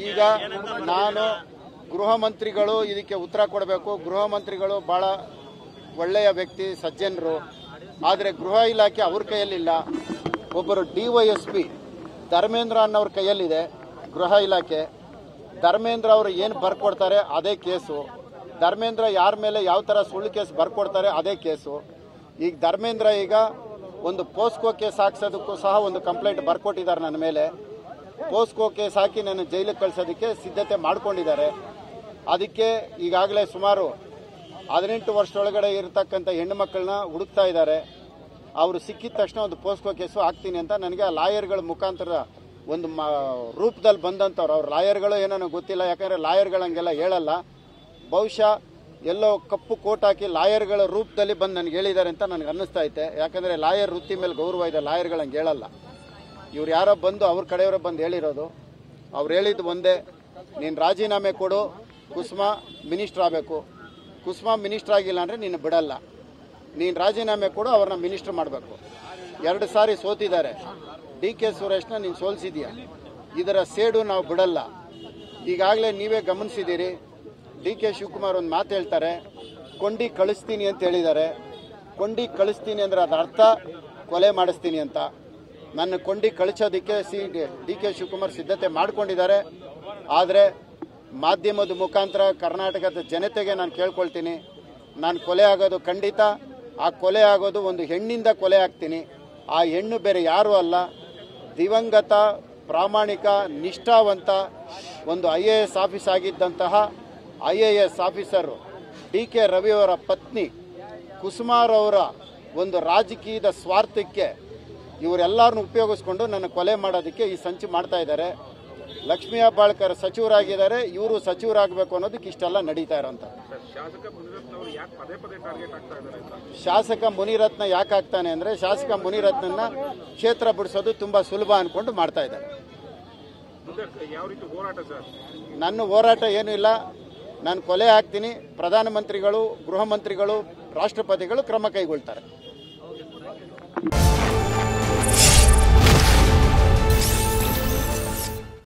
ಈಗ ನಾನು ಗೃಹ ಮಂತ್ರಿಗಳು ಇದಕ್ಕೆ ಉತ್ತರ ಕೊಡಬೇಕು. ಗೃಹ ಮಂತ್ರಿಗಳು ಬಹಳ ಒಳ್ಳೆಯ ವ್ಯಕ್ತಿ, ಸಜ್ಜನರು. ಆದರೆ ಗೃಹ ಇಲಾಖೆ ಅವ್ರ ಕೈಯಲ್ಲಿಲ್ಲ. ಒಬ್ಬರು DYSP ಧರ್ಮೇಂದ್ರ ಅನ್ನೋರ ಕೈಯಲ್ಲಿದೆ ಗೃಹ ಇಲಾಖೆ. ಧರ್ಮೇಂದ್ರ ಅವರು ಏನು ಬರ್ಕೊಡ್ತಾರೆ ಅದೇ ಕೇಸು. ಧರ್ಮೇಂದ್ರ ಯಾರ ಮೇಲೆ ಯಾವ ಥರ ಸುಳ್ಳು ಕೇಸ್ ಬರ್ಕೊಡ್ತಾರೆ ಅದೇ ಕೇಸು. ಈಗ ಧರ್ಮೇಂದ್ರ ಈಗ ಒಂದು ಪೋಸ್ಕೋ ಕೇಸ್ ಹಾಕ್ಸೋದಕ್ಕೂ ಸಹ ಒಂದು ಕಂಪ್ಲೇಂಟ್ ಬರ್ಕೊಟ್ಟಿದ್ದಾರೆ ನನ್ನ ಮೇಲೆ. ಪೋಸ್ಕೋ ಕೇಸ್ ಹಾಕಿ ನನ್ನ ಜೈಲಿಗೆ ಕಳಿಸೋದಕ್ಕೆ ಸಿದ್ಧತೆ ಮಾಡ್ಕೊಂಡಿದ್ದಾರೆ. ಅದಕ್ಕೆ ಈಗಾಗಲೇ ಸುಮಾರು 18 ವರ್ಷದೊಳಗಡೆ ಇರತಕ್ಕಂಥ ಹೆಣ್ಣು ಮಕ್ಕಳನ್ನ ಹುಡುಕ್ತಾ ಇದ್ದಾರೆ. ಅವರು ಸಿಕ್ಕಿದ ತಕ್ಷಣ ಒಂದು ಪೋಸ್ಕೋ ಕೇಸು ಹಾಕ್ತೀನಿ ಅಂತ ನನಗೆ ಆ ಲಾಯರ್ಗಳ ಮುಖಾಂತರ ಒಂದು ರೂಪದಲ್ಲಿ ಬಂದಂಥವ್ರು. ಅವ್ರ ಲಾಯರ್ಗಳು ಏನೋ ಗೊತ್ತಿಲ್ಲ, ಯಾಕಂದರೆ ಲಾಯರ್ಗಳು ಹಂಗೆಲ್ಲ ಹೇಳಲ್ಲ. ಬಹುಶಃ ಎಲ್ಲೋ ಕಪ್ಪು ಕೋಟ್ ಹಾಕಿ ಲಾಯರ್ಗಳ ರೂಪದಲ್ಲಿ ಬಂದು ನನಗೆ ಹೇಳಿದ್ದಾರೆ ಅಂತ ನನಗೆ ಅನ್ನಿಸ್ತಾ ಐತೆ. ಯಾಕಂದರೆ ಲಾಯರ್ ವೃತ್ತಿ ಮೇಲೆ ಗೌರವ ಇದೆ, ಲಾಯರ್ಗಳು ಹಂಗೆ ಹೇಳಲ್ಲ. ಇವ್ರು ಯಾರೋ ಬಂದು ಅವ್ರ ಕಡೆಯವರ ಬಂದು ಹೇಳಿರೋದು. ಅವ್ರು ಹೇಳಿದ್ದು ಒಂದೇ, ನೀನು ರಾಜೀನಾಮೆ ಕೊಡು, ಕುಸುಮಾ ಮಿನಿಸ್ಟರ್ ಆಗಬೇಕು. ಕುಸುಮಾ ಮಿನಿಸ್ಟರ್ ಆಗಿಲ್ಲ ಅಂದರೆ ನೀನು ಬಿಡಲ್ಲ. ನೀನು ರಾಜೀನಾಮೆ ಕೊಡು, ಅವ್ರನ್ನ ಮಿನಿಸ್ಟರ್ ಮಾಡಬೇಕು. 2 ಸಾರಿ ಸೋತಿದ್ದಾರೆ. DK ಸುರೇಶ್ನ ನೀನು ಸೋಲಿಸಿದೀಯ. ಇದರ ಸೇಡು ನಾವು ಬಿಡಲ್ಲ. ಈಗಾಗಲೇ ನೀವೇ ಗಮನಿಸಿದ್ದೀರಿ, DK ಶಿವಕುಮಾರ್ ಒಂದು ಮಾತು ಹೇಳ್ತಾರೆ, ಕೊಂಡಿ ಕಳಿಸ್ತೀನಿ ಅಂತ ಹೇಳಿದ್ದಾರೆ. ಕೊಂಡಿ ಕಳಿಸ್ತೀನಿ ಅಂದರೆ ಅದರ ಅರ್ಥ ಕೊಲೆ ಮಾಡಿಸ್ತೀನಿ ಅಂತ. ನನ್ನ ಕೊಂಡಿ ಕಳಿಸೋದಕ್ಕೆ DK ಶಿವಕುಮಾರ್ ಸಿದ್ಧತೆ ಮಾಡಿಕೊಂಡಿದ್ದಾರೆ. ಆದರೆ ಮಾಧ್ಯಮದ ಮುಖಾಂತರ ಕರ್ನಾಟಕದ ಜನತೆಗೆ ನಾನು ಕೇಳ್ಕೊಳ್ತೀನಿ, ನಾನು ಕೊಲೆ ಆಗೋದು ಖಂಡಿತ. ಆ ಕೊಲೆ ಆಗೋದು ಒಂದು ಹೆಣ್ಣಿಂದ ಕೊಲೆ ಆಗ್ತೀನಿ. ಆ ಹೆಣ್ಣು ಬೇರೆ ಯಾರೂ ಅಲ್ಲ, ದಿವಂಗತ ಪ್ರಾಮಾಣಿಕ ನಿಷ್ಠಾವಂತ ಒಂದು IAS ಆಫೀಸ್ ಆಗಿದ್ದಂತಹ IAS ಆಫೀಸರು DK ರವಿಯವರ ಪತ್ನಿ ಕುಸುಮಾರವರ ಒಂದು ರಾಜಕೀಯದ ಸ್ವಾರ್ಥಕ್ಕೆ ಇವರೆಲ್ಲರನ್ನು ಉಪಯೋಗಿಸ್ಕೊಂಡು ನನ್ನ ಕೊಲೆ ಮಾಡೋದಕ್ಕೆ ಈ ಸಂಚು ಮಾಡ್ತಾ ಇದ್ದಾರೆ. ಲಕ್ಷ್ಮೀ ಹೆಬ್ಬಾಳ್ಕರ್ ಸಚಿವರಾಗಿದ್ದಾರೆ, ಇವರು ಸಚಿವರಾಗಬೇಕು ಅನ್ನೋದಕ್ಕೆ ಇಷ್ಟೆಲ್ಲ ನಡೀತಾ ಇರೋಂಥ. ಶಾಸಕ ಮುನಿರತ್ನ ಯಾಕೆ ಆಗ್ತಾನೆ ಅಂದರೆ, ಶಾಸಕ ಮುನಿರತ್ನನ್ನ ಕ್ಷೇತ್ರ ಬಿಡಿಸೋದು ತುಂಬಾ ಸುಲಭ ಅನ್ಕೊಂಡು ಮಾಡ್ತಾ ಇದ್ದಾರೆ. ನನ್ನ ಹೋರಾಟ ಏನೂ ಇಲ್ಲ. ನಾನು ಕೊಲೆ ಆಗ್ತೀನಿ, ಪ್ರಧಾನಮಂತ್ರಿಗಳು, ಗೃಹ ಮಂತ್ರಿಗಳು, ರಾಷ್ಟ್ರಪತಿಗಳು ಕ್ರಮ ಕೈಗೊಳ್ತಾರೆ.